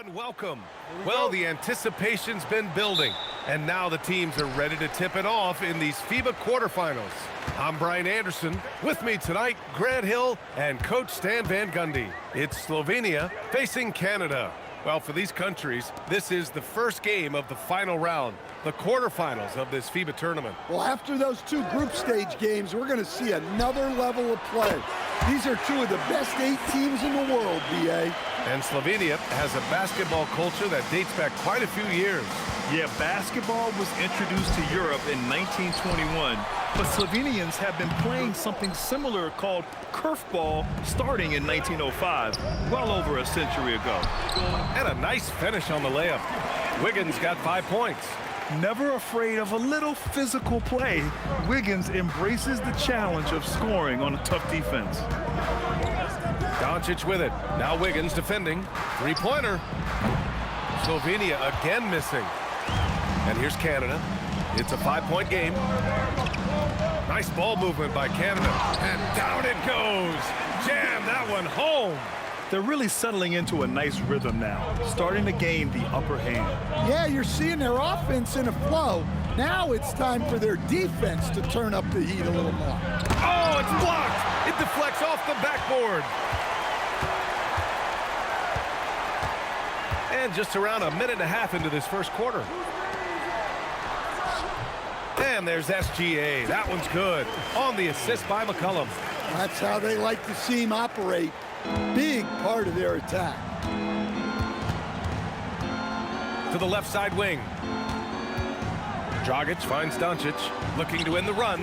and welcome. Well, the anticipation's been building, and now the teams are ready to tip it off in these FIBA quarterfinals. I'm Brian Anderson. With me tonight, Grant Hill and Coach Stan Van Gundy. It's Slovenia facing Canada. Well, for these countries, this is the first game of the final round, the quarterfinals of this FIBA tournament. Well, after those two group stage games, we're going to see another level of play. These are two of the best 8 teams in the world, B.A. And Slovenia has a basketball culture that dates back quite a few years. Yeah, basketball was introduced to Europe in 1921, but Slovenians have been playing something similar called kerfball starting in 1905, well over a century ago. And a nice finish on the layup. Wiggins got 5 points. Never afraid of a little physical play, Wiggins embraces the challenge of scoring on a tough defense. Doncic with it. Now Wiggins defending. Three-pointer. Slovenia again missing. And here's Canada. It's a 5-point game. Nice ball movement by Canada. And down it goes. Jam that one home. They're really settling into a nice rhythm now, starting to gain the upper hand. Yeah, you're seeing their offense in a flow. Now it's time for their defense to turn up the heat a little more. Oh, it's blocked. It deflects off the backboard. And just around a minute and a half into this first quarter. And there's SGA. That one's good. On the assist by McCollum. That's how they like to see him operate. Big part of their attack. To the left side wing. Dragic finds Doncic, looking to win the run.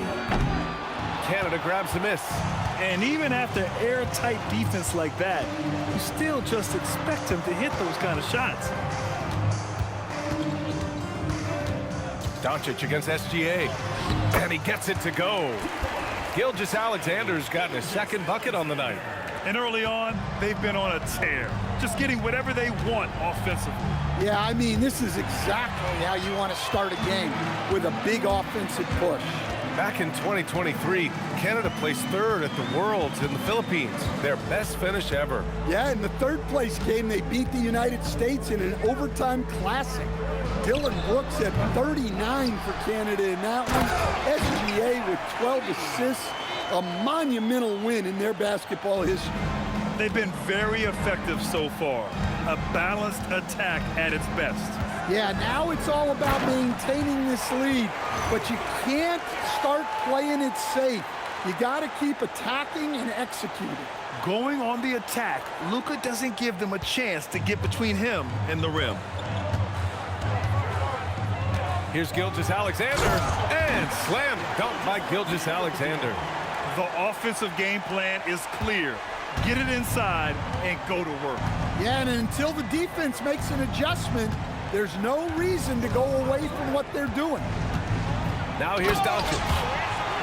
Canada grabs the miss. And even after airtight defense like that, you still just expect him to hit those kind of shots. Doncic against SGA. And he gets it to go. Gilgeous-Alexander's gotten his second bucket on the night. And early on, they've been on a tear, just getting whatever they want offensively. Yeah, I mean, this is exactly how you want to start a game, with a big offensive push. Back in 2023, Canada placed 3rd at the Worlds in the Philippines. Their best finish ever. Yeah, in the 3rd place game, they beat the United States in an overtime classic. Dylan Brooks had 39 for Canada in that one. SGA with 12 assists. A monumental win in their basketball history. They've been very effective so far. A balanced attack at its best. Yeah, now it's all about maintaining this lead, but you can't start playing it safe. You got to keep attacking and executing. Going on the attack, Luka doesn't give them a chance to get between him and the rim. Here's Gilgeous-Alexander, and slam dunk by Gilgeous-Alexander. The offensive game plan is clear. Get it inside and go to work. Yeah, and until the defense makes an adjustment, there's no reason to go away from what they're doing. Now here's Doncic.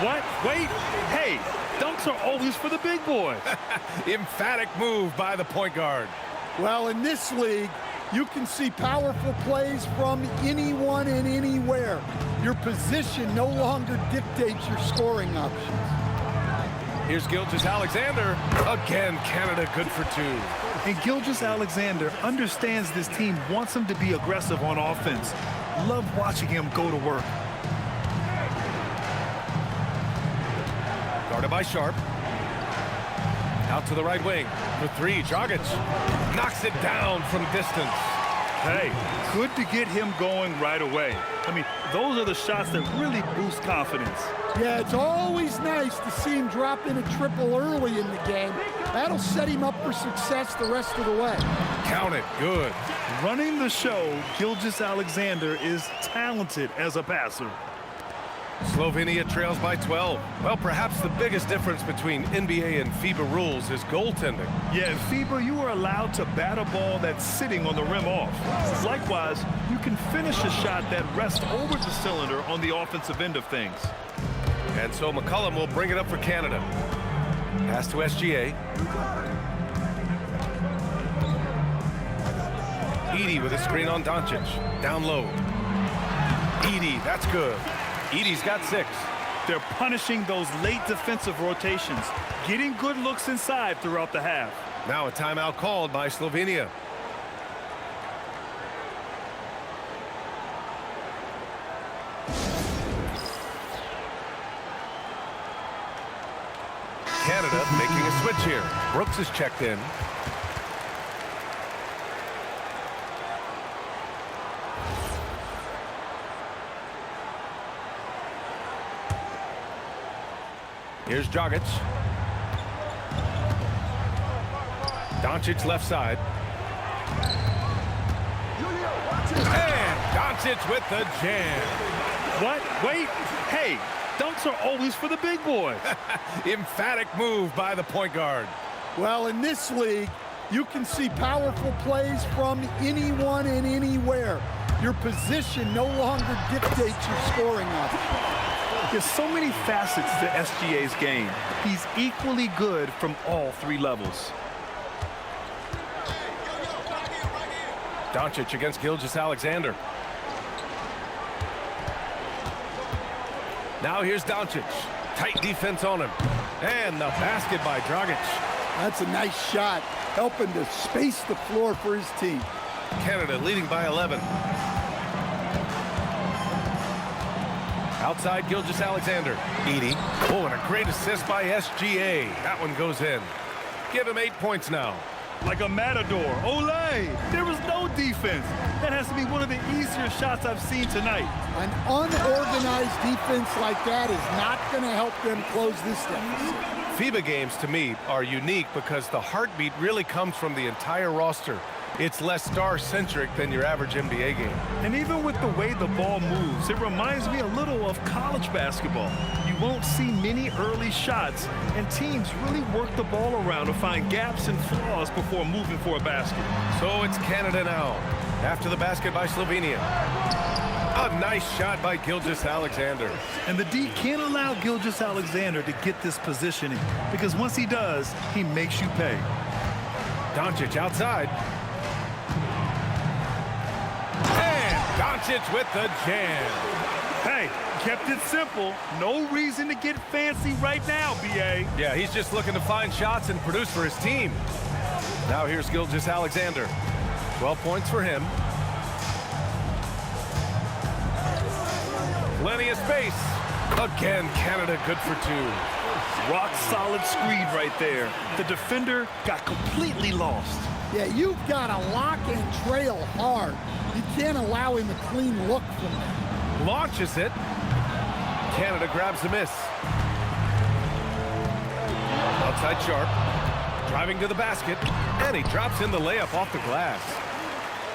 What? Wait. Hey, dunks are always for the big boys. Emphatic move by the point guard. Well, in this league, you can see powerful plays from anyone and anywhere. Your position no longer dictates your scoring options. Here's Gilgeous-Alexander. Again, Canada good for 2. And Gilgeous-Alexander understands this team wants him to be aggressive on offense. Love watching him go to work. Guarded by Sharp. Out to the right wing for 3. Dragic knocks it down from distance. Hey, good to get him going right away. I mean, those are the shots that really boost confidence. Yeah, it's always nice to see him drop in a triple early in the game. That'll set him up for success the rest of the way. Count it. Good. Running the show, Gilgeous-Alexander is talented as a passer. Slovenia trails by 12. Well, perhaps the biggest difference between NBA and FIBA rules is goaltending. Yeah, in FIBA, you are allowed to bat a ball that's sitting on the rim off. Likewise, you can finish a shot that rests over the cylinder on the offensive end of things. And so McCollum will bring it up for Canada. Pass to SGA. Edey with a screen on Doncic. Down low. Edey, that's good. Edey's got 6. They're punishing those late defensive rotations, getting good looks inside throughout the half. Now a timeout called by Slovenia. Canada making a switch here. Brooks is checked in. Here's Dragic. Doncic left side. And Doncic with the jam. What? Wait. Hey, dunks are always for the big boys. Emphatic move by the point guard. Well, in this league, you can see powerful plays from anyone and anywhere. Your position no longer dictates your scoring option. There's so many facets to SGA's game. He's equally good from all three levels. Doncic against Gilgeous-Alexander. Now here's Doncic. Tight defense on him. And the basket by Dragic. That's a nice shot, helping to space the floor for his team. Canada leading by 11. Outside Gilgeous-Alexander. Edie. Oh, and a great assist by SGA. That one goes in. Give him 8 points now. Like a matador. Olay! There was no defense. That has to be one of the easier shots I've seen tonight. An unorganized defense like that is not going to help them close this deficit. FIBA games, to me, are unique because the heartbeat really comes from the entire roster. It's less star-centric than your average NBA game. And even with the way the ball moves, it reminds me a little of college basketball. You won't see many early shots, and teams really work the ball around to find gaps and flaws before moving for a basket. So it's Canada now, after the basket by Slovenia. A nice shot by Gilgeous-Alexander. And the D can't allow Gilgeous-Alexander to get this positioning, because once he does, he makes you pay. Doncic outside. And Doncic with the jam. Hey, kept it simple. No reason to get fancy right now, B.A. Yeah, he's just looking to find shots and produce for his team. Now here's Gilgeous-Alexander. 12 points for him. Plenty of space. Again, Canada good for 2. Rock solid screen right there. The defender got completely lost. Yeah, you've got to lock and trail hard. You can't allow him a clean look from that. Launches it. Canada grabs the miss. Outside Sharp. Driving to the basket. And he drops in the layup off the glass.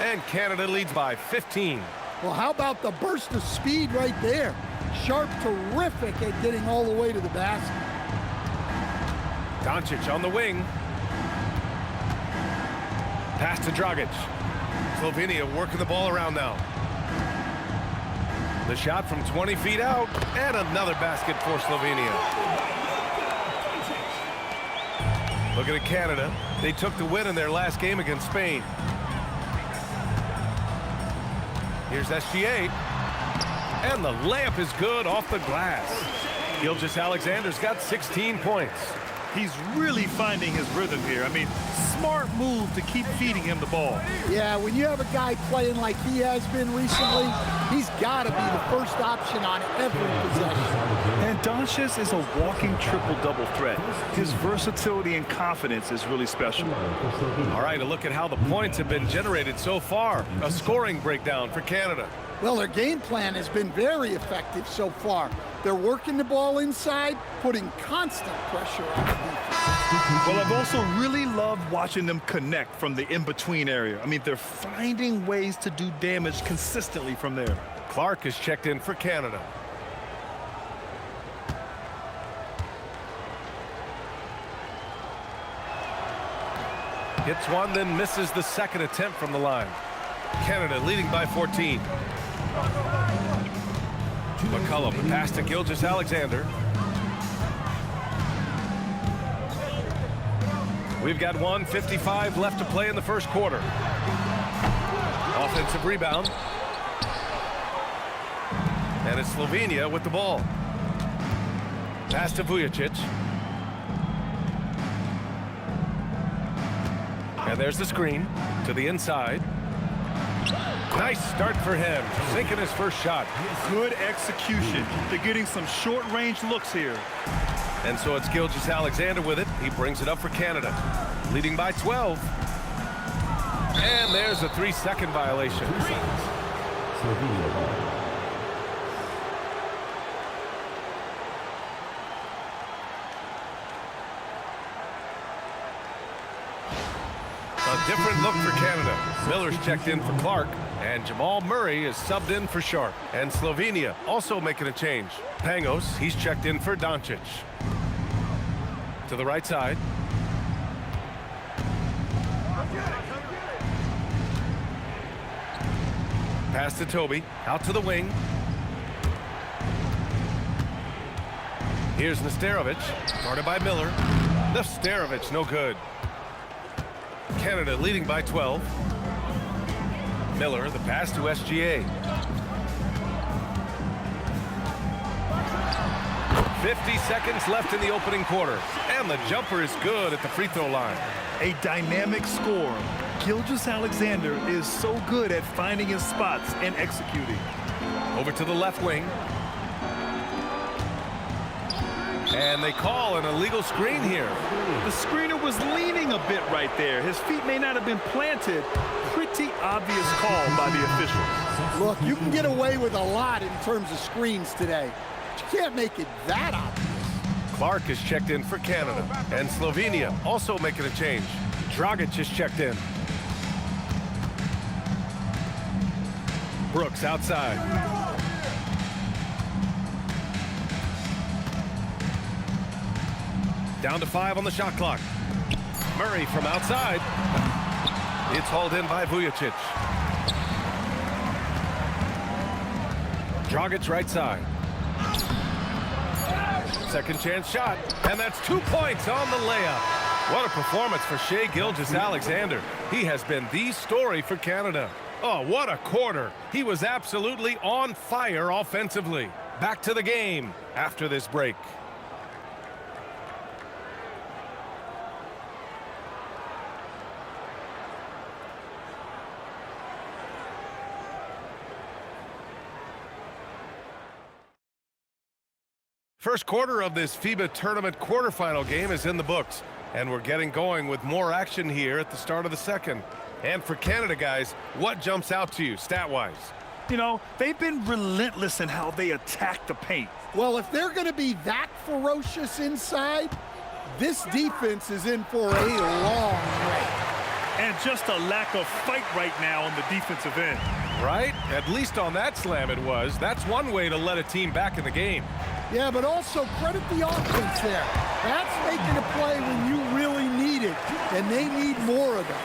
And Canada leads by 15. Well, how about the burst of speed right there? Sharp terrific at getting all the way to the basket. Doncic on the wing. Pass to Dragic. Slovenia working the ball around now. The shot from 20 feet out, and another basket for Slovenia. Looking at Canada. They took the win in their last game against Spain. Here's SGA. And the layup is good off the glass. Gilgeous-Alexander's got 16 points. He's really finding his rhythm here. I mean, smart move to keep feeding him the ball. Yeah, when you have a guy playing like he has been recently, he's got to be the first option on every possession. And Doncic is a walking triple-double threat. His versatility and confidence is really special. All right, a look at how the points have been generated so far. A scoring breakdown for Canada. Well, their game plan has been very effective so far. They're working the ball inside, putting constant pressure on the defense. Well, I've also really loved watching them connect from the in-between area. I mean, they're finding ways to do damage consistently from there. Clark is checked in for Canada. Hits one, then misses the second attempt from the line. Canada leading by 14. McCullum pass to Gilgeous-Alexander. We've got 1:55 left to play in the first quarter. Offensive rebound. And it's Slovenia with the ball. Pass to Vujicic. And there's the screen to the inside. Nice start for him, sinking his first shot. Good execution. They're getting some short-range looks here. And so it's Gilgeous-Alexander with it. He brings it up for Canada, leading by 12. And there's a 3-second violation. Slovenia ball. A different look for Canada. Miller's checked in for Clark, and Jamal Murray is subbed in for Sharp. And Slovenia also making a change. Pangos, he's checked in for Doncic. To the right side. Pass to Toby, out to the wing. Here's Nesterovic, guarded by Miller. Nesterovic, no good. Canada leading by 12. Miller, the pass to SGA. 50 seconds left in the opening quarter. And the jumper is good at the free throw line. A dynamic score. Gilgeous-Alexander is so good at finding his spots and executing. Over to the left wing. And they call an illegal screen here. The screener was leaning a bit right there. His feet may not have been planted. Pretty obvious call by the officials. Look, you can get away with a lot in terms of screens today. But you can't make it that obvious. Clark is checked in for Canada. And Slovenia also making a change. Dragic is checked in. Brooks outside. Down to 5 on the shot clock. Murray from outside. It's hauled in by Vujicic. Dragic right side. Second chance shot. And that's 2 points on the layup. What a performance for Shai Gilgeous-Alexander. He has been the story for Canada. Oh, what a quarter. He was absolutely on fire offensively. Back to the game after this break. First quarter of this FIBA tournament quarterfinal game is in the books, and we're getting going with more action here at the start of the second. And for Canada, guys, what jumps out to you stat-wise? You know, they've been relentless in how they attack the paint. Well, if they're going to be that ferocious inside, this defense is in for a long race. And just a lack of fight right now on the defensive end. Right? At least on that slam it was. That's one way to let a team back in the game. Yeah, but also credit the offense there. That's making a play when you really need it, and they need more of that.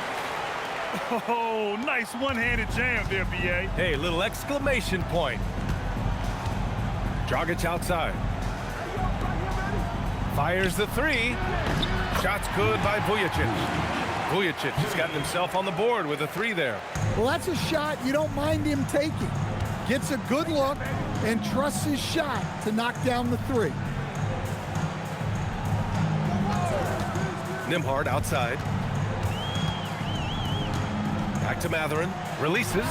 Oh, nice one-handed jam there, B.A. Hey, little exclamation point. Dragic outside. Fires the 3. Shot's good by Vujicic. Vujicic has gotten himself on the board with a 3 there. Well, that's a shot you don't mind him taking. Gets a good look and trusts his shot to knock down the 3. Nembhard outside. Back to Mathurin. Releases.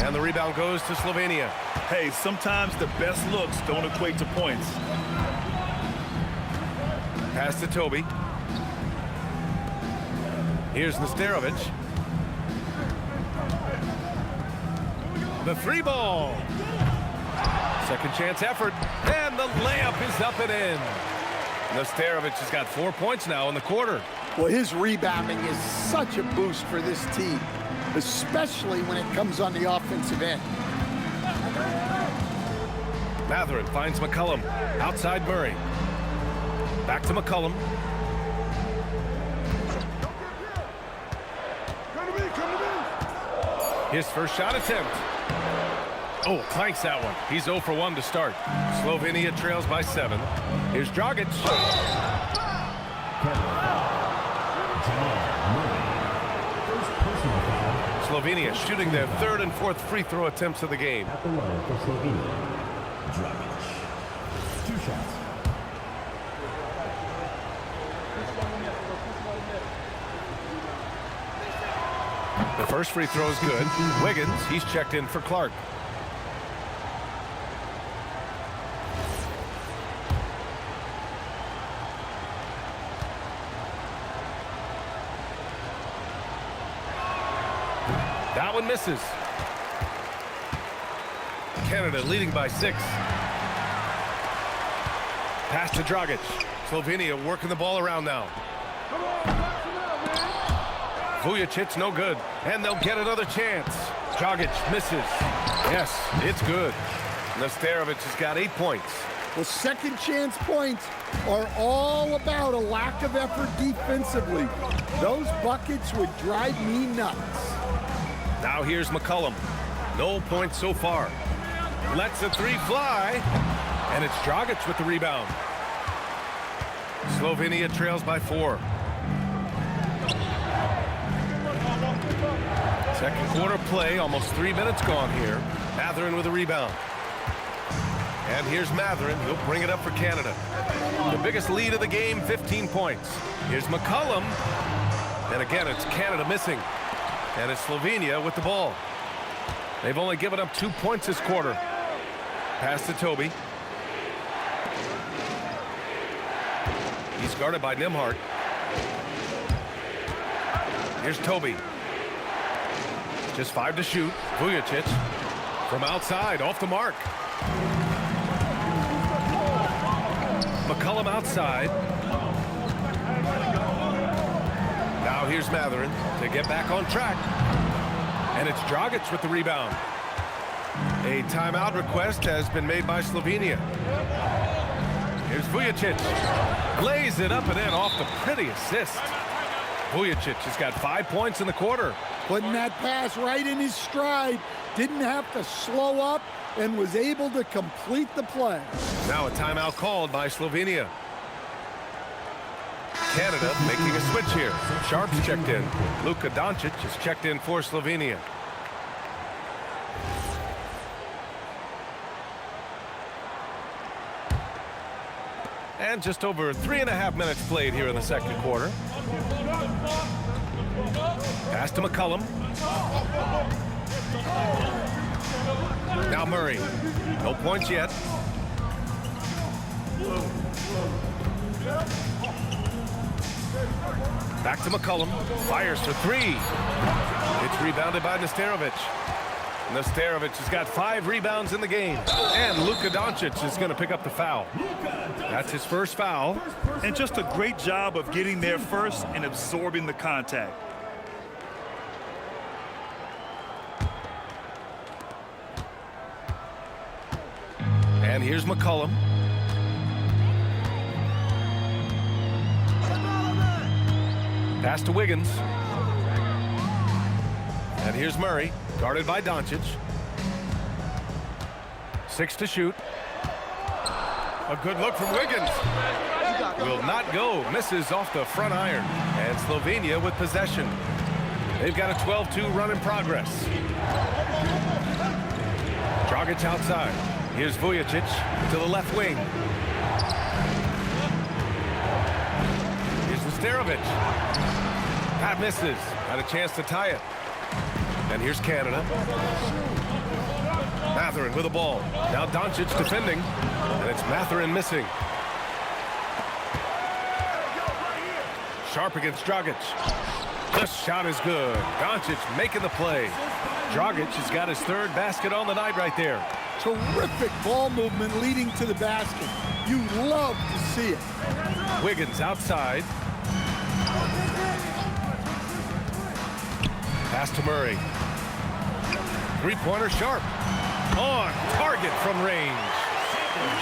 And the rebound goes to Slovenia. Hey, sometimes the best looks don't equate to points. Pass to Toby. Here's Nesterovic. The 3 ball. Second chance effort. And the layup is up and in. Nesterovic has got 4 points now in the quarter. Well, his rebounding is such a boost for this team, especially when it comes on the offensive end. Mathurin finds McCollum. Outside Murray. Back to McCollum. His first shot attempt. Oh, clanks that one. He's 0 for 1 to start. Slovenia trails by 7. Here's Dragic. Slovenia shooting their 3rd and 4th free throw attempts of the game. At the line for Slovenia. Dragic. 2 shots. The first free throw is good. Wiggins, he's checked in for Clark. That one misses. Canada leading by 6. Pass to Dragic. Slovenia working the ball around now. Vujicic no good, and they'll get another chance. Dragic misses. Yes, it's good. Nesterovic has got 8 points. Well, second chance points are all about a lack of effort defensively. Those buckets would drive me nuts. Now here's McCollum. No points so far. Lets a 3 fly, and it's Dragic with the rebound. Slovenia trails by 4. Second quarter play, almost 3 minutes gone here. Mathurin with a rebound. And here's Mathurin. He'll bring it up for Canada. The biggest lead of the game, 15 points. Here's McCollum. And again, it's Canada missing. And it's Slovenia with the ball. They've only given up 2 points this quarter. Pass to Toby. He's guarded by Nimhart. Here's Toby. Just 5 to shoot. Vujicic from outside, off the mark. McCollum outside. Now here's Mathurin to get back on track. And it's Dragic with the rebound. A timeout request has been made by Slovenia. Here's Vujicic. Lays it up and in off the pretty assist. Vujicic has got 5 points in the quarter. Putting that pass right in his stride. Didn't have to slow up and was able to complete the play. Now a timeout called by Slovenia. Canada making a switch here. Sharp's checked in. Luka Doncic is checked in for Slovenia. And just over 3.5 minutes played here in the second quarter. Pass to McCollum. Now Murray. No points yet. Back to McCollum. Fires for 3. It's rebounded by Nesterovic. Nesterovic has got 5 rebounds in the game. And Luka Doncic is going to pick up the foul. That's his first foul. And just a great job of getting there first and absorbing the contact. And here's McCollum. Pass to Wiggins. And here's Murray, guarded by Doncic. 6 to shoot. A good look from Wiggins. Will not go. Misses off the front iron. And Slovenia with possession. They've got a 12-2 run in progress. Dragic outside. Here's Vujicic to the left wing. Here's Nesterovic. That misses. Had a chance to tie it. And here's Canada. Mathurin with the ball. Now Doncic defending. And it's Mathurin missing. Sharp against Dragic. This shot is good. Doncic making the play. Dragic has got his 3rd basket on the night right there. Terrific ball movement leading to the basket. You love to see it. Wiggins outside. Pass to Murray. 3-pointer Sharp. On target from range.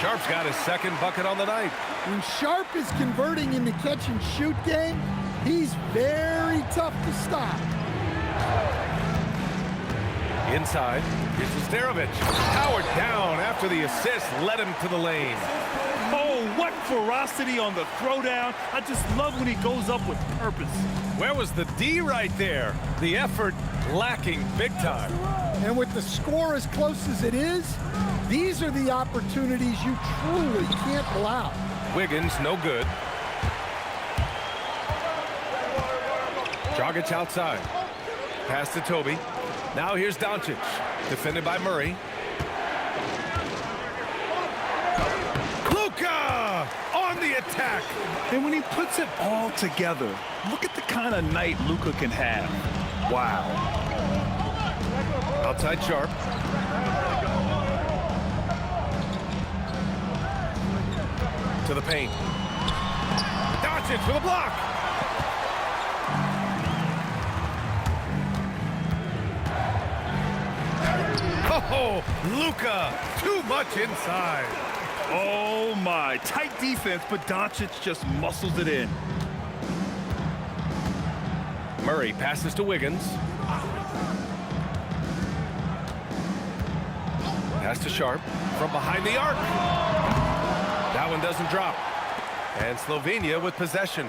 Sharp's got his 2nd bucket on the night. When Sharp is converting in the catch-and-shoot game, he's very tough to stop. Inside, here's Nesterovic. Powered down after the assist led him to the lane. Oh, what ferocity on the throwdown. I just love when he goes up with purpose. Where was the D right there? The effort lacking big time. And with the score as close as it is, these are the opportunities you truly can't allow. Wiggins, no good. Dragic outside. Pass to Toby. Now here's Doncic. Defended by Murray. Luka on the attack. And when he puts it all together, look at the kind of night Luka can have. Wow. Outside Sharp. To the paint. Doncic with a block. Oh, Luka, too much inside. Oh my, tight defense, but Doncic just muscles it in. Murray passes to Wiggins. Pass to Sharp from behind the arc. That one doesn't drop. And Slovenia with possession.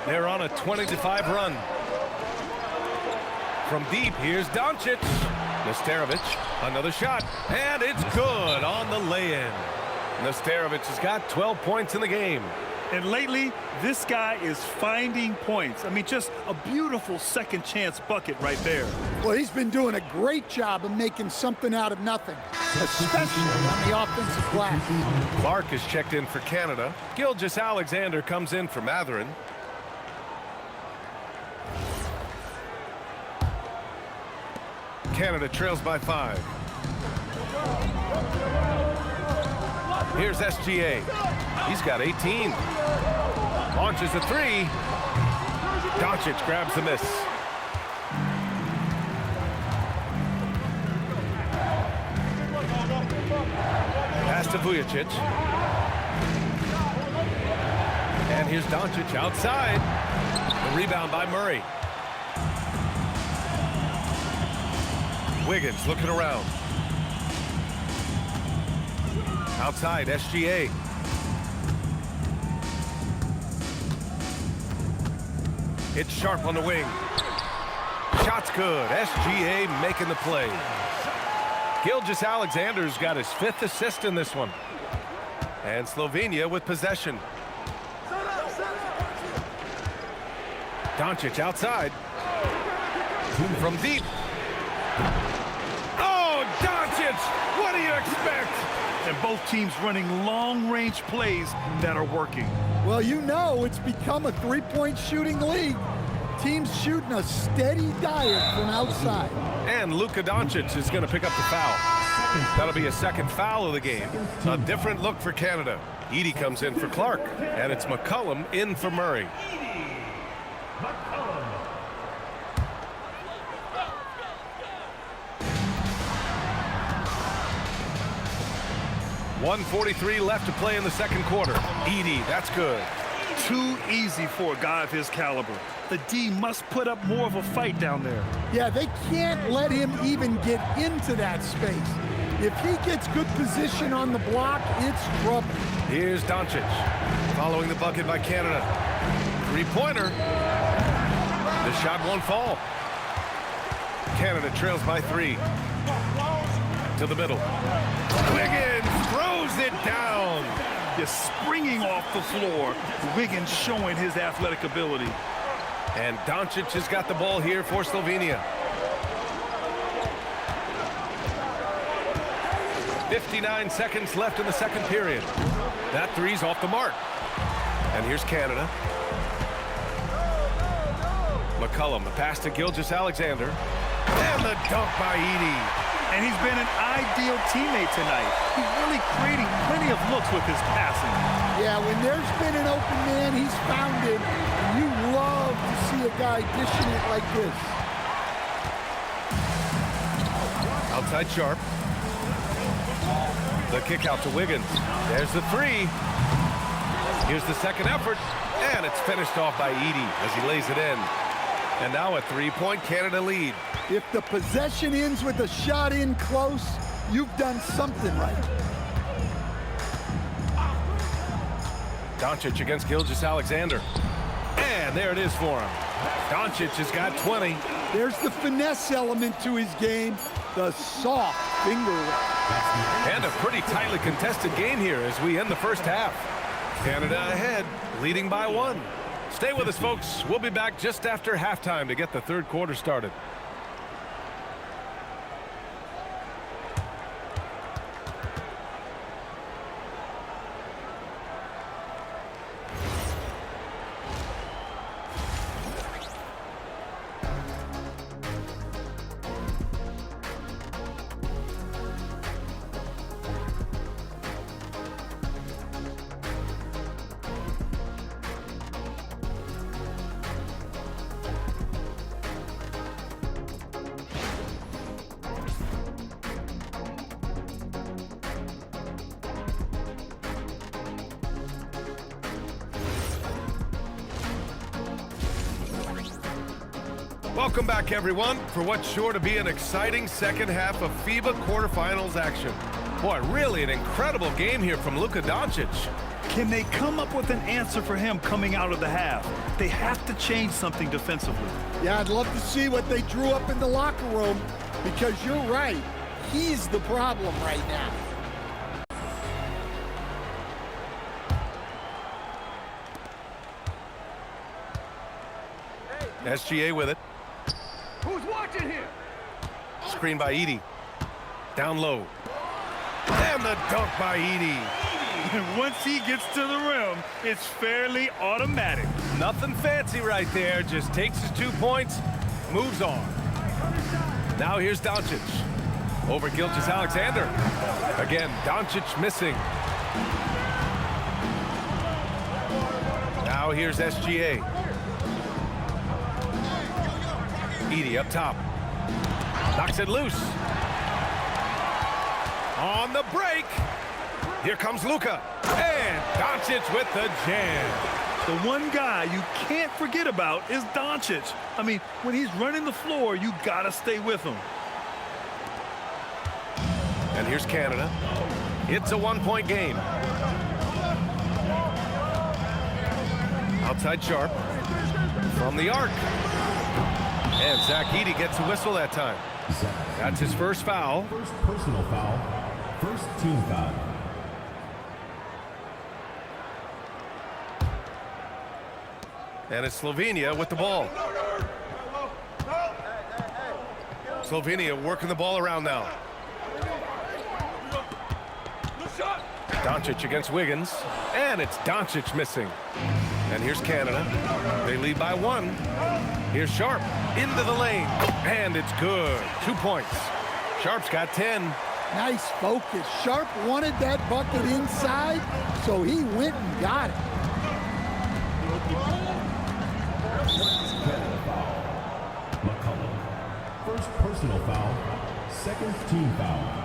They're on a 20-5 run. From deep, here's Doncic. Nesterovic, another shot, and it's good on the lay-in. Nesterovic has got 12 points in the game. And lately, this guy is finding points. I mean, just a beautiful second chance bucket right there. Well, he's been doing a great job of making something out of nothing, especially on the offensive glass. Clark is checked in for Canada. Gilgeous-Alexander comes in for Matherin. Canada trails by 5. Here's SGA. He's got 18. Launches a 3. Doncic grabs the miss. Pass to Vujacic. And here's Doncic outside. The rebound by Murray. Wiggins looking around. Outside, SGA. It's Sharp on the wing. Shot's good. SGA making the play. Gilgeous-Alexander's got his 5th assist in this one. And Slovenia with possession. Doncic outside. From deep. Oh, Doncic! What do you expect? And both teams running long-range plays that are working. Well, you know it's become a three-point shooting league. Teams shooting a steady diet from outside. And Luka Doncic is going to pick up the foul. That'll be a second foul of the game. A different look for Canada. Edey comes in for Clark, and it's McCollum in for Murray. 1:43 left to play in the second quarter. Edey, that's good. Too easy for a guy of his caliber. The D must put up more of a fight down there. Yeah, they can't let him even get into that space. If he gets good position on the block, it's trouble. Here's Doncic, following the bucket by Canada. Three-pointer. The shot won't fall. Canada trails by 3. To the middle. Wiggins throws it down. Just springing off the floor. Wiggins showing his athletic ability. And Doncic has got the ball here for Slovenia. 59 seconds left in the second period. That three's off the mark. And here's Canada. McCollum, the pass to Gilgeous-Alexander. And the dunk by Edey. And he's been an ideal teammate tonight. He's really creating plenty of looks with his passing. Yeah, when there's been an open man, he's found it. And you love to see a guy dishing it like this. Outside Sharp. The kick out to Wiggins. There's the 3. Here's the second effort. And it's finished off by Edey as he lays it in. And now a 3-point Canada lead. If the possession ends with a shot in close, you've done something right. Doncic against Gilgeous-Alexander. And there it is for him. Doncic has got 20. There's the finesse element to his game, the soft finger roll. And a pretty tightly contested game here as we end the first half. Canada ahead, leading by 1. Stay with us, folks. We'll be back just after halftime to get the third quarter started. Welcome back, everyone, for what's sure to be an exciting second half of FIBA quarterfinals action. Boy, really an incredible game here from Luka Doncic. Can they come up with an answer for him coming out of the half? They have to change something defensively. Yeah, I'd love to see what they drew up in the locker room, because you're right. He's the problem right now. SGA with it. Who's watching here? Screen by Edey. Down low. And the dunk by Edey. And once he gets to the rim, it's fairly automatic. Nothing fancy right there. Just takes his 2 points, moves on. Now here's Doncic. Over Gilgeous-Alexander. Again, Doncic missing. Now here's SGA. Edey up top. Knocks it loose. On the break. Here comes Luka. And Doncic with the jam. The one guy you can't forget about is Doncic. I mean, when he's running the floor, you gotta stay with him. And here's Canada. It's a 1-point game. Outside Sharp. From the arc. And Zach Edey gets a whistle that time. That's his first foul. First personal foul. First team foul. And it's Slovenia with the ball. Slovenia working the ball around now. Doncic against Wiggins. And it's Doncic missing. And here's Canada. They lead by 1. Here's Sharp into the lane. And it's good. 2 points. Sharp's got 10. Nice focus. Sharp wanted that bucket inside, so he went and got it. McCollum. First personal foul. Second team foul.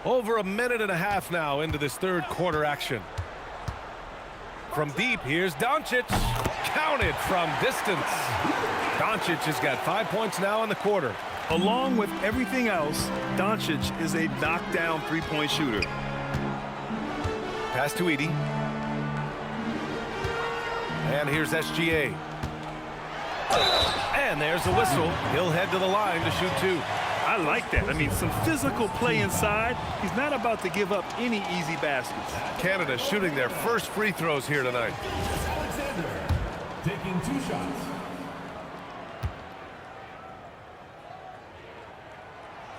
Over a minute and a half now into this third quarter action. From deep, here's Doncic. Counted from distance. Doncic has got 5 points now in the quarter. Along with everything else, Doncic is a knockdown three-point shooter. Pass to Edey. And here's SGA. And there's the whistle. He'll head to the line to shoot 2. I like that. I mean, some physical play inside. He's not about to give up any easy baskets. Canada shooting their first free throws here tonight. Alexander taking 2 shots.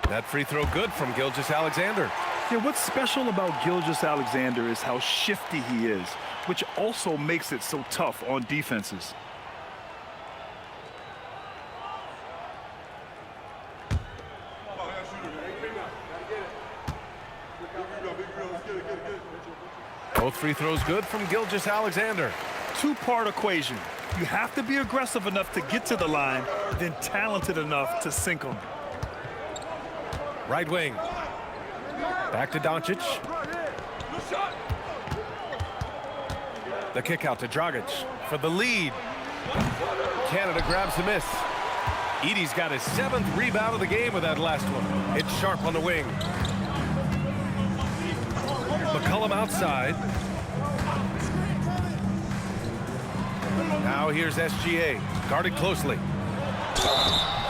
That free throw good from Gilgeous-Alexander. Yeah, what's special about Gilgeous-Alexander is how shifty he is, which also makes it so tough on defenses. Both free throws good from Gilgeous-Alexander. Two-part equation. You have to be aggressive enough to get to the line, then talented enough to sink them. Right wing. Back to Doncic. The kick out to Dragic for the lead. Canada grabs the miss. Edey's got his 7th rebound of the game with that last one. It's Sharp on the wing. McCollum outside. Now here's SGA, guarded closely.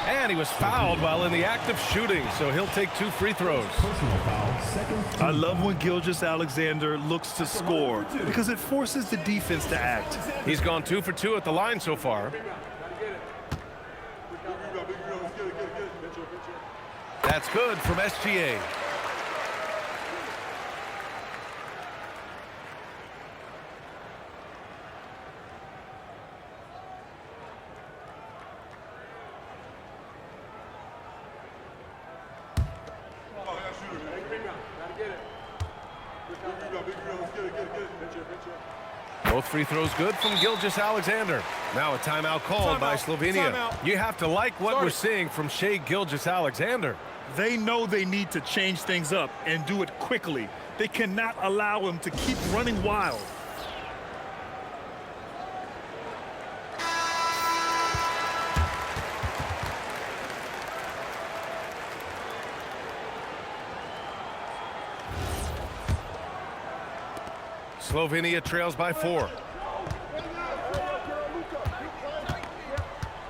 And he was fouled while in the act of shooting, so he'll take 2 free throws. Personal foul. Second team I love when Gilgeous-Alexander looks to score because it forces the defense to act. He's gone 2 for 2 at the line so far. That's good from SGA. Both free throws good from Gilgeous-Alexander. Now a timeout called by Slovenia. You have to like what we're seeing from Shai Gilgeous-Alexander. They know they need to change things up and do it quickly. They cannot allow him to keep running wild. Slovenia trails by 4.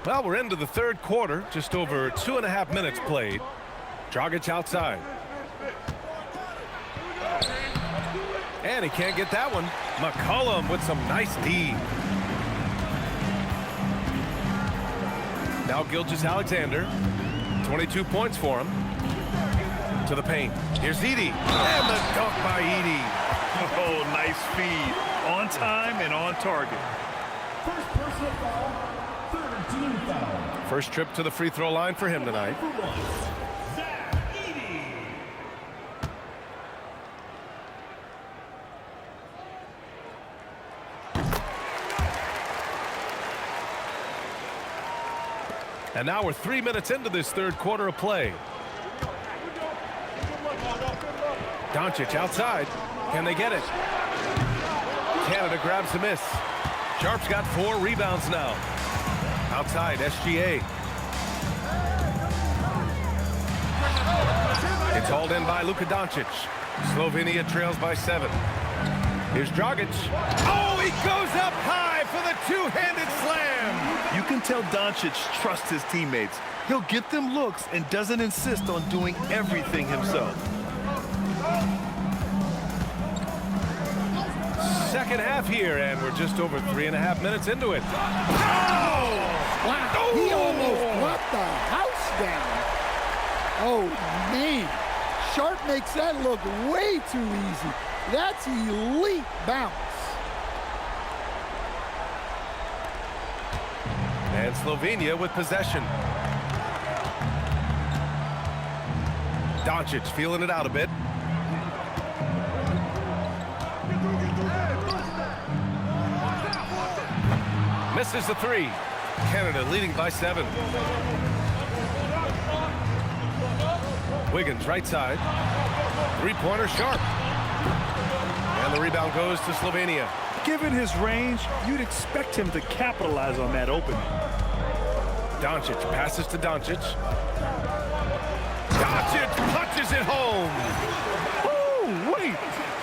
Well, we're into the third quarter, just over 2.5 minutes played. Dragic outside. And he can't get that one. McCollum with some nice D. Now Gilgeous-Alexander. 22 points for him. To the paint. Here's Edey. And the dunk by Edey. Oh, nice feed. On time and on target. First personal foul, third team foul. First trip to the free throw line for him tonight. And now we're 3 minutes into this third quarter of play. Doncic outside. Can they get it? Canada grabs the miss. Sharp's got 4 rebounds now. Outside, SGA. It's hauled in by Luka Doncic. Slovenia trails by 7. Here's Dragic. Oh, he goes up high for the two-handed slam. You can tell Doncic trusts his teammates. He'll get them looks and doesn't insist on doing everything himself. Second half here, and we're just over 3.5 minutes into it. Wow, he almost brought the house down. Oh, man. Sharp makes that look way too easy. That's elite bounce. And Slovenia with possession. Doncic feeling it out a bit. Misses the 3. Canada leading by 7. Wiggins right side. Three-pointer Sharp. And the rebound goes to Slovenia. Given his range, you'd expect him to capitalize on that opening. Doncic passes to Doncic. Doncic punches it home. Oh, wait.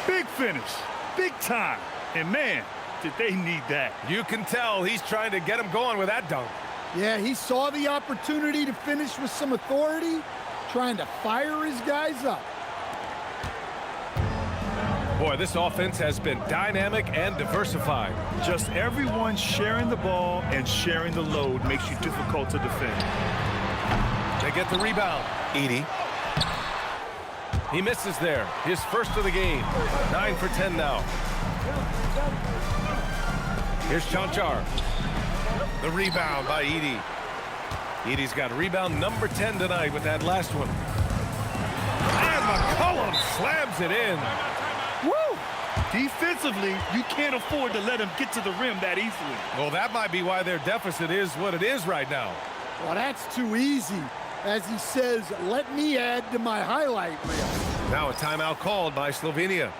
Big finish. Big time. And man, did they need that. You can tell he's trying to get him going with that dunk. Yeah, he saw the opportunity to finish with some authority, trying to fire his guys up. Boy, this offense has been dynamic and diversified. Just everyone sharing the ball and sharing the load makes you difficult to defend. They get the rebound. Edey. He misses there. His first of the game. 9 for 10 now. Here's Chanchar. The rebound by Edey. Edey's got rebound number 10 tonight with that last one. And McCollum slams it in. Woo! Defensively, you can't afford to let him get to the rim that easily. Well, that might be why their deficit is what it is right now. Well, that's too easy. As he says, let me add to my highlight reel. Now a timeout called by Slovenia.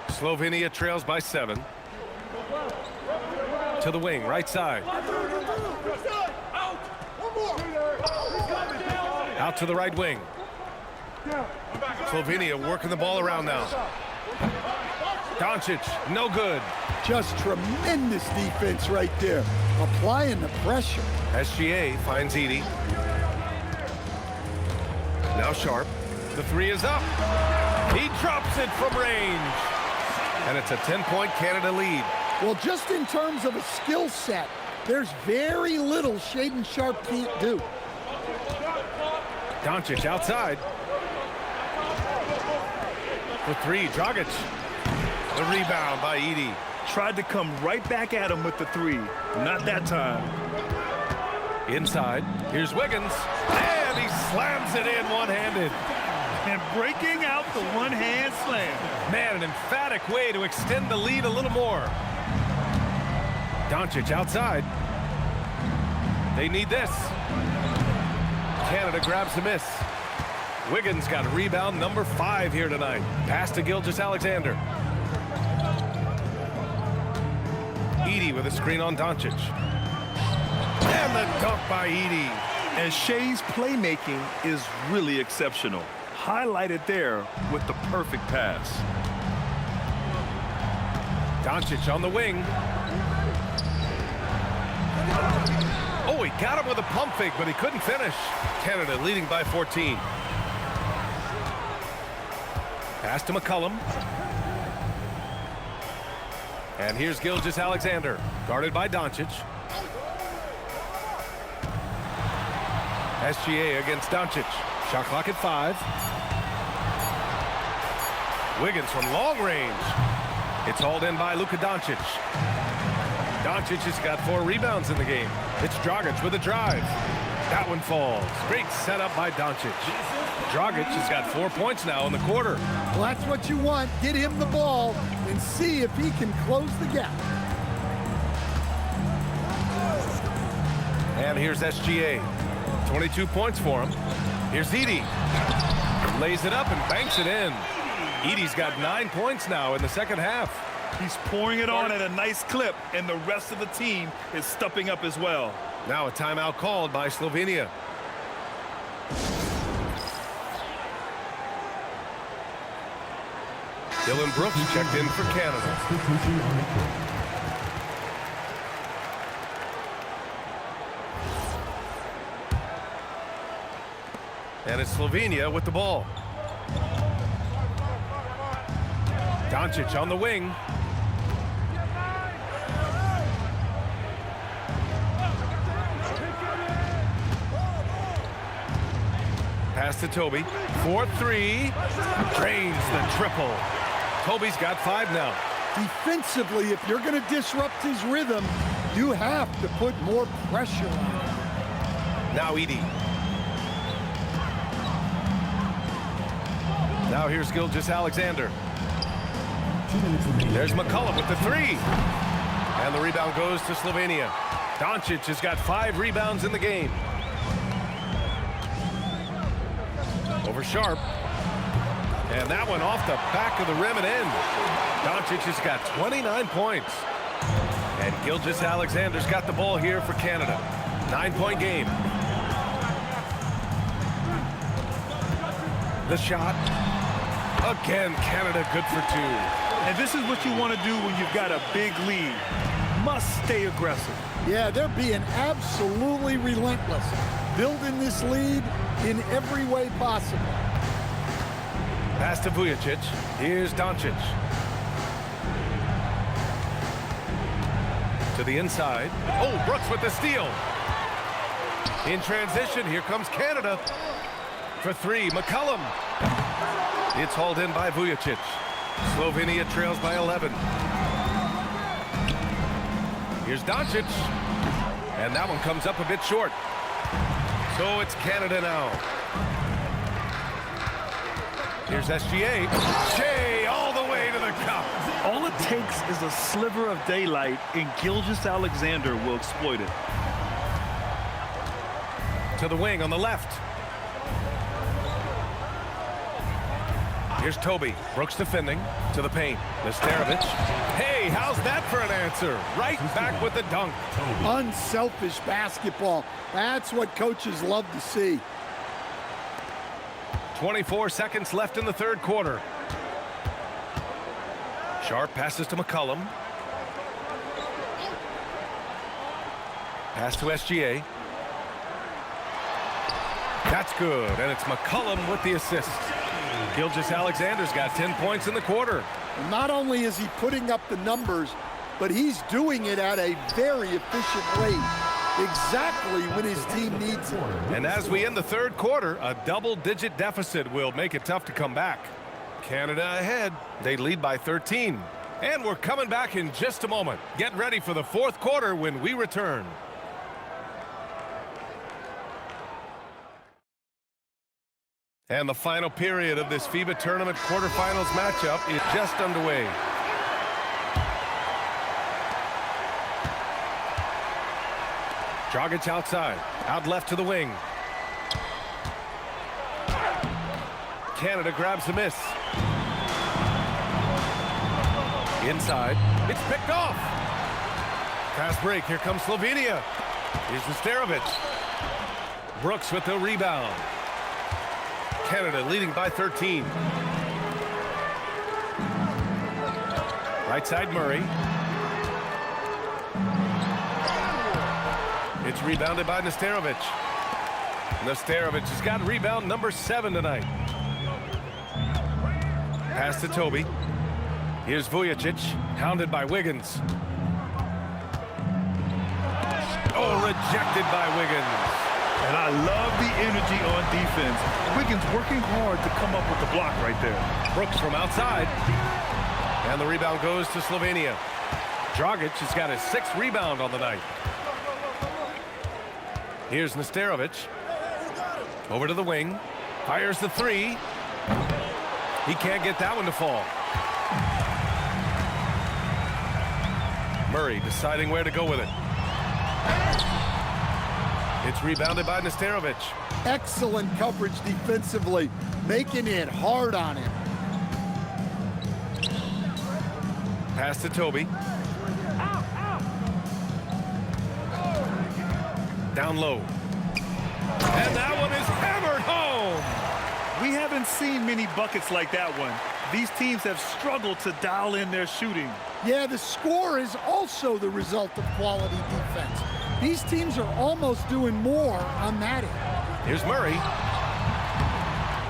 Slovenia trails by 7. To the wing, right side. Out to the right wing. Slovenia working the ball around now. Doncic, no good. Just tremendous defense right there, applying the pressure. SGA finds Edey. Now Sharp. The 3 is up. He drops it from range. And it's a 10-point Canada lead. Well, just in terms of a skill set, there's very little Shaedon Sharp can't do. Doncic outside. For 3, Dragic. The rebound by Edey. Tried to come right back at him with the 3. Not that time. Inside. Here's Wiggins. And he slams it in one-handed. And breaking out the one-hand slam. Man, an emphatic way to extend the lead a little more. Doncic outside. They need this. Canada grabs the miss. Wiggins got rebound number 5 here tonight. Pass to Gilgeous-Alexander. Edey with a screen on Doncic. And the dunk by Edey. And Shea's playmaking is really exceptional. Highlighted there with the perfect pass. Doncic on the wing. Oh, he got him with a pump fake, but he couldn't finish. Canada leading by 14. Pass to McCollum. And here's Gilgeous-Alexander, guarded by Doncic. SGA against Doncic. Shot clock at 5. Wiggins from long range. It's hauled in by Luka Doncic. Doncic has got 4 rebounds in the game. It's Dragic with a drive. That one falls. Great setup by Doncic. Dragic has got 4 points now in the quarter. Well, that's what you want. Get him the ball and see if he can close the gap. And here's SGA. 22 points for him. Here's Edey. Lays it up and banks it in. Edey's got 9 points now in the second half. He's pouring it on at a nice clip, and the rest of the team is stepping up as well. Now a timeout called by Slovenia. Dylan Brooks checked in for Canada. And it's Slovenia with the ball. Doncic on the wing. Pass to Toby. 4-3. Drains the triple. Toby's got 5 now. Defensively, if you're going to disrupt his rhythm, you have to put more pressure on him. Now Edey. Now here's Gilgeous-Alexander. There's McCollum with the 3. And the rebound goes to Slovenia. Doncic has got 5 rebounds in the game. Over Sharp. And that one off the back of the rim and in. Doncic has got 29 points. And Gilgeous-Alexander's got the ball here for Canada. 9-point game. The shot. Again, Canada good for 2. And this is what you want to do when you've got a big lead. Must stay aggressive. Yeah, they're being absolutely relentless. Building this lead in every way possible. Pass to Vujacic. Here's Doncic. To the inside. Oh, Brooks with the steal. In transition, here comes Canada. For 3, McCollum. It's hauled in by Vujacic. Slovenia trails by 11. Here's Doncic. And that one comes up a bit short. So it's Canada now. Here's SGA. Shea all the way to the cup. All it takes is a sliver of daylight, and Gilgeous-Alexander will exploit it. To the wing on the left. Here's Toby. Brooks defending. To the paint. Nesterovic. Hey, how's that for an answer? Right back with the dunk. Unselfish basketball. That's what coaches love to see. 24 seconds left in the third quarter. Sharp passes to McCollum. Pass to SGA. That's good, and it's McCollum with the assist. Gilgeous-Alexander's got 10 points in the quarter. Not only is he putting up the numbers, but he's doing it at a very efficient rate. Exactly when his team needs it. And as we end the third quarter, a double-digit deficit will make it tough to come back. Canada ahead. They lead by 13. And we're coming back in just a moment. Get ready for the fourth quarter when we return. And the final period of this FIBA tournament quarterfinals matchup is just underway. Dragic outside, out left to the wing. Canada grabs the miss. Inside, it's picked off. Fast break, here comes Slovenia. Here's Nesterovic. Brooks with the rebound. Canada leading by 13. Right side, Murray. It's rebounded by Nesterovic. Nesterovic has got rebound number 7 tonight. Pass to Toby. Here's Vujicic, hounded by Wiggins. Oh, rejected by Wiggins. And I love the energy on defense. Wiggins working hard to come up with the block right there. Brooks from outside. And the rebound goes to Slovenia. Dragic has got his 6th rebound on the night. Here's Nesterovic. Over to the wing. Fires the 3. He can't get that one to fall. Murray deciding where to go with it. It's rebounded by Nesterovic. Excellent coverage defensively, making it hard on him. Pass to Toby. Down low. And that one is hammered home. We haven't seen many buckets like that one. These teams have struggled to dial in their shooting. Yeah, the score is also the result of quality defense. These teams are almost doing more on that end. Here's Murray.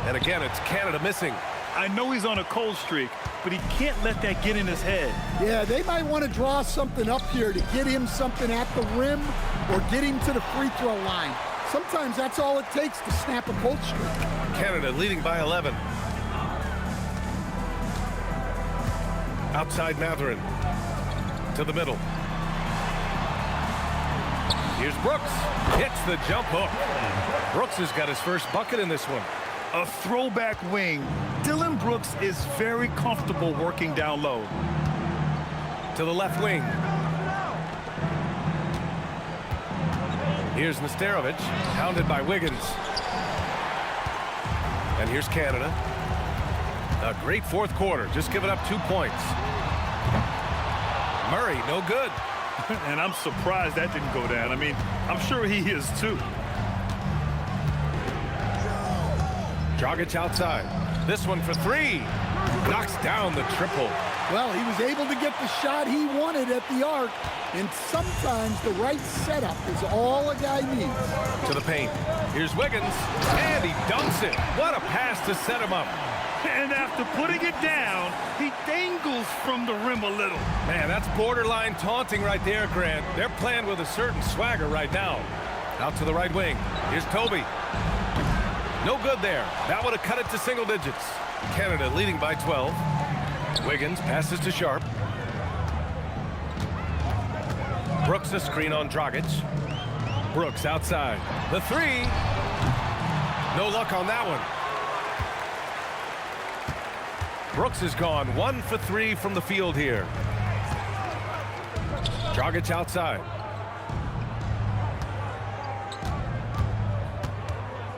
And again, it's Canada missing. I know he's on a cold streak, but he can't let that get in his head. Yeah, they might want to draw something up here to get him something at the rim or get him to the free throw line. Sometimes that's all it takes to snap a cold streak. Canada leading by 11. Outside Matherin. To the middle. Here's Brooks. Hits the jump hook. Brooks has got his first bucket in this one. A throwback wing. Dylan Brooks is very comfortable working down low. To the left wing. Here's Nesterovic, hounded by Wiggins. And here's Canada. A great 4th quarter, just giving up 2 points. Murray, no good. And I'm surprised that didn't go down. I mean, I'm sure he is too. Dragic outside. This one for 3. Knocks down the triple. Well, he was able to get the shot he wanted at the arc, and sometimes the right setup is all a guy needs. To the paint. Here's Wiggins, and he dunks it. What a pass to set him up. And after putting it down, he dangles from the rim a little. Man, that's borderline taunting right there, Grant. They're playing with a certain swagger right now. Out to the right wing. Here's Toby. No good there. That would have cut it to single digits. Canada leading by 12. Wiggins passes to Sharp. Brooks a screen on Dragic. Brooks outside. The 3. No luck on that one. Brooks has gone 1 for 3 from the field here. Dragic outside.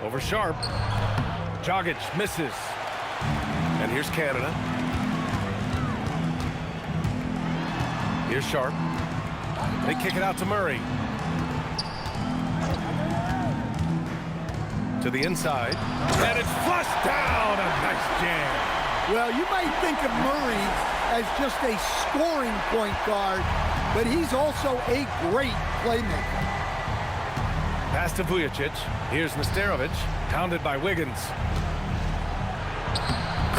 Over Sharp. Dragic misses. And here's Canada. Here's Sharp. They kick it out to Murray. To the inside. And it's flushed down. A nice jam. Well, you might think of Murray as just a scoring point guard, but he's also a great playmaker. Pass to Vujicic. Here's Nesterovic, hounded by Wiggins.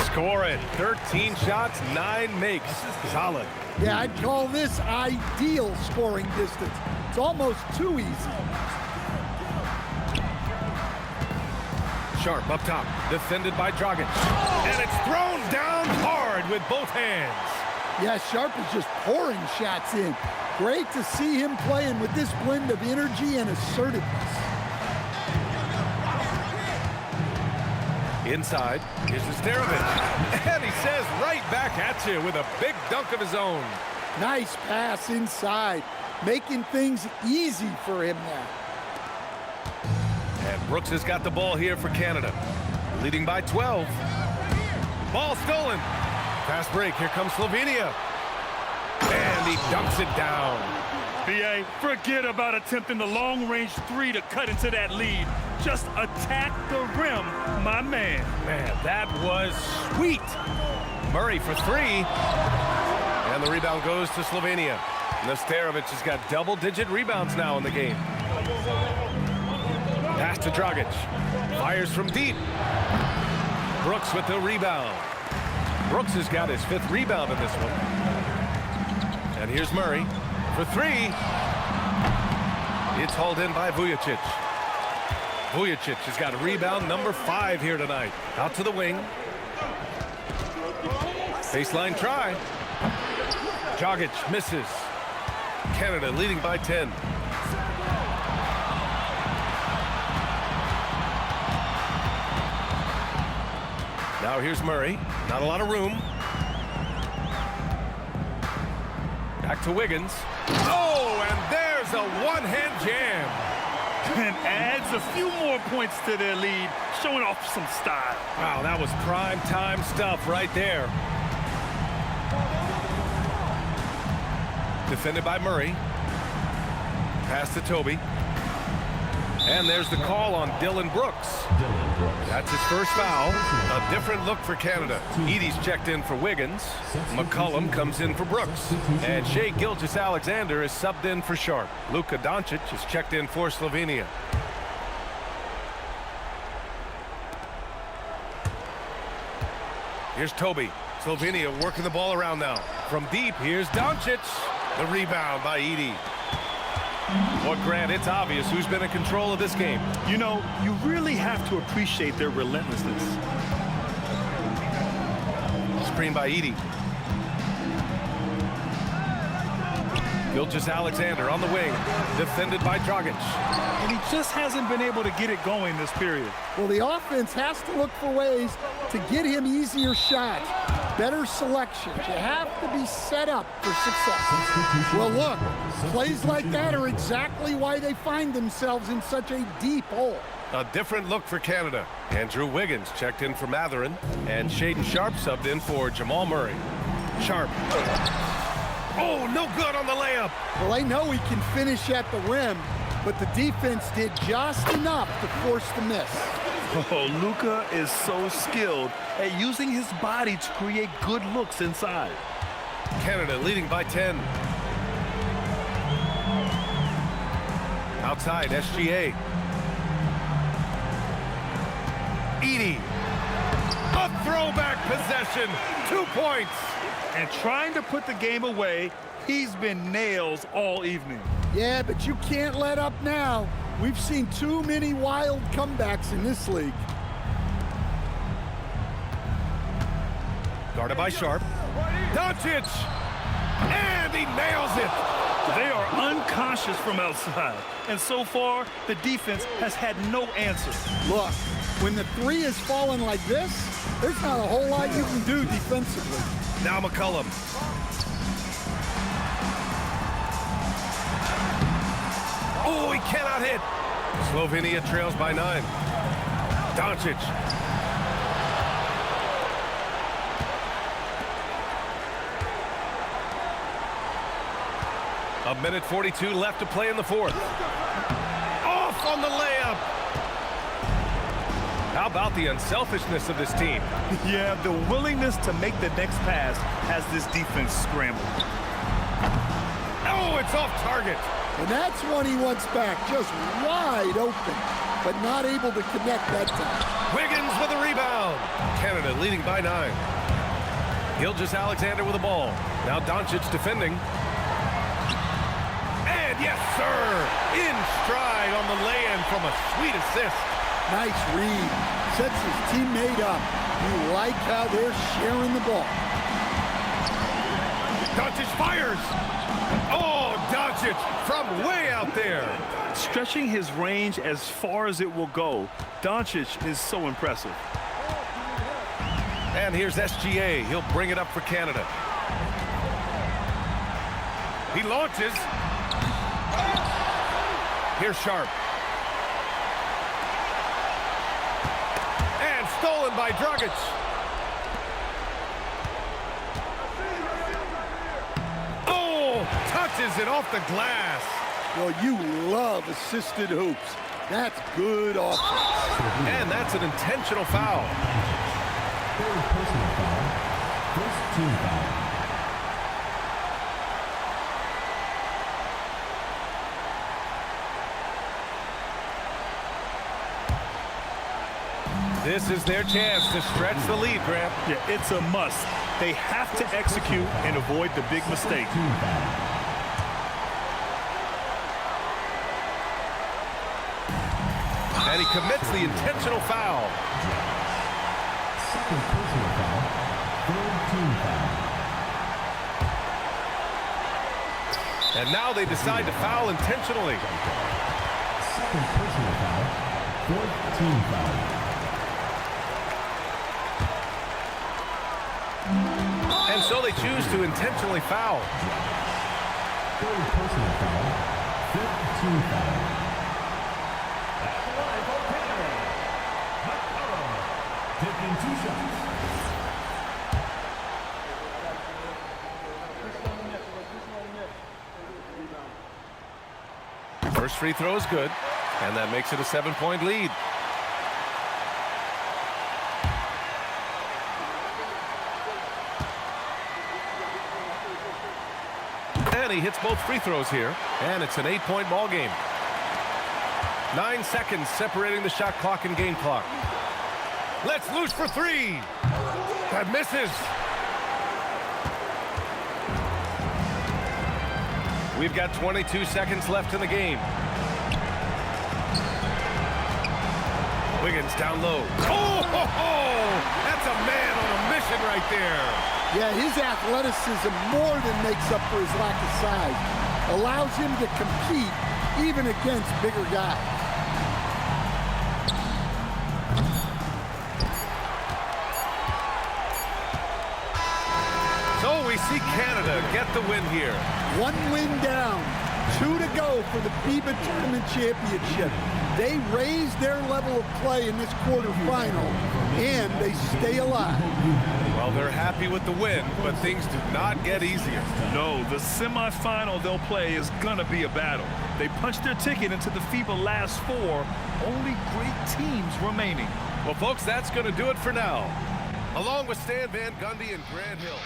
Score it. 13 shots, 9 makes. Solid. Yeah, I'd call this ideal scoring distance. It's almost too easy. Sharp up top, defended by Dragic. And it's thrown down hard with both hands. Yeah, Sharp is just pouring shots in. Great to see him playing with this blend of energy and assertiveness. Inside, here's Visterovich. And he says right back at you with a big dunk of his own. Nice pass inside, making things easy for him now. And Brooks has got the ball here for Canada, leading by 12. Ball stolen. Fast break. Here comes Slovenia. And he dunks it down. BA, forget about attempting the long-range three to cut into that lead. Just attack the rim, my man. Man, that was sweet. Murray for three. And the rebound goes to Slovenia. Visterovich has got double-digit rebounds now in the game. Pass to Dragic. Fires from deep. Brooks with the rebound. Brooks has got his 5th rebound in this one. And here's Murray for three. It's hauled in by Vujicic. Vujicic has got a rebound number 5 here tonight. Out to the wing. Baseline try. Dragic misses. Canada leading by 10. Now here's Murray. Not a lot of room. Back to Wiggins. Oh, and there's a one-hand jam. And adds a few more points to their lead, showing off some style. Wow, that was prime time stuff right there. Defended by Murray. Pass to Toby. And there's the call on Dylan Brooks. That's his first foul. A different look for Canada. Edie's checked in for Wiggins. McCollum comes in for Brooks. And Shai Gilgeous-Alexander is subbed in for Sharp. Luka Doncic is checked in for Slovenia. Here's Toby. Slovenia working the ball around now. From deep, here's Doncic. The rebound by Edie. Well, Grant, it's obvious who's been in control of this game. You know, you really have to appreciate their relentlessness. Screen by Edie. Gilgeous-Alexander on the wing. Defended by Dragic. And he just hasn't been able to get it going this period. Well, the offense has to look for ways to get him easier shots, better selections. You have to be set up for success. Well, look, plays like that are exactly why they find themselves in such a deep hole. A different look for Canada. Andrew Wiggins checked in for Matherin, and Shaedon Sharp subbed in for Jamal Murray. Sharp. Oh, no good on the layup. Well, I know he can finish at the rim, but the defense did just enough to force the miss. Oh, Luka is so skilled at using his body to create good looks inside. Canada leading by 10. Outside, SGA. Edie. A throwback possession. 2 points. And trying to put the game away, he's been nails all evening. Yeah, but you can't let up now. We've seen too many wild comebacks in this league. Guarded by Sharp. Doncic! And he nails it! They are unconscious from outside. And so far, the defense has had no answer. Look, when the three is falling like this, there's not a whole lot you can do defensively. Now McCollum. Oh, he cannot hit. Slovenia trails by 9. Doncic. A minute 42 left to play in the 4th. Off on the layup. How about the unselfishness of this team? Yeah, the willingness to make the next pass has this defense scrambled. Oh, it's off target. And that's one he wants back, just wide open, but not able to connect that time. Wiggins with a rebound. Canada leading by 9. Gilgeous-Alexander with the ball. Now Doncic defending. And yes, sir, in stride on the lay-in from a sweet assist. Nice read. Sets his teammate up. You like how they're sharing the ball. Doncic fires. Oh, Doncic from way out there. Stretching his range as far as it will go, Doncic is so impressive. And here's SGA. He'll bring it up for Canada. He launches. Here's Sharp. And stolen by Dragic. Oh, touches it off the glass. Well, you love assisted hoops. That's good offense. And that's an intentional foul. Third personal foul. First team foul. This is their chance to stretch the lead, Grant. Yeah, it's a must. They have to execute and avoid the big mistake. Team foul. And he commits the intentional foul. Second personal foul. Third team foul. And now they decide to foul intentionally. Second personal foul. Fourth team foul. And so they choose to intentionally foul. Third personal foul. Fifth team foul. Taking 2 shots. First free throw is good, and that makes it a 7-point lead. And he hits both free throws here, and it's an 8-point ball game. 9 seconds separating the shot clock and game clock. Let's loose for three. That misses. We've got 22 seconds left in the game. Wiggins down low. Oh, ho, ho! That's a man on a mission right there. Yeah, his athleticism more than makes up for his lack of size. Allows him to compete even against bigger guys. So we see Canada get the win here. 1 win down, 2 to go for the FIBA Tournament Championship. They raise their level of play in this quarterfinal, and they stay alive. Well, they're happy with the win, but things do not get easier. No, the semifinal they'll play is gonna be a battle. They punched their ticket into the FIBA last 4. Only great teams remaining. Well, folks, that's going to do it for now. Along with Stan Van Gundy and Grant Hill.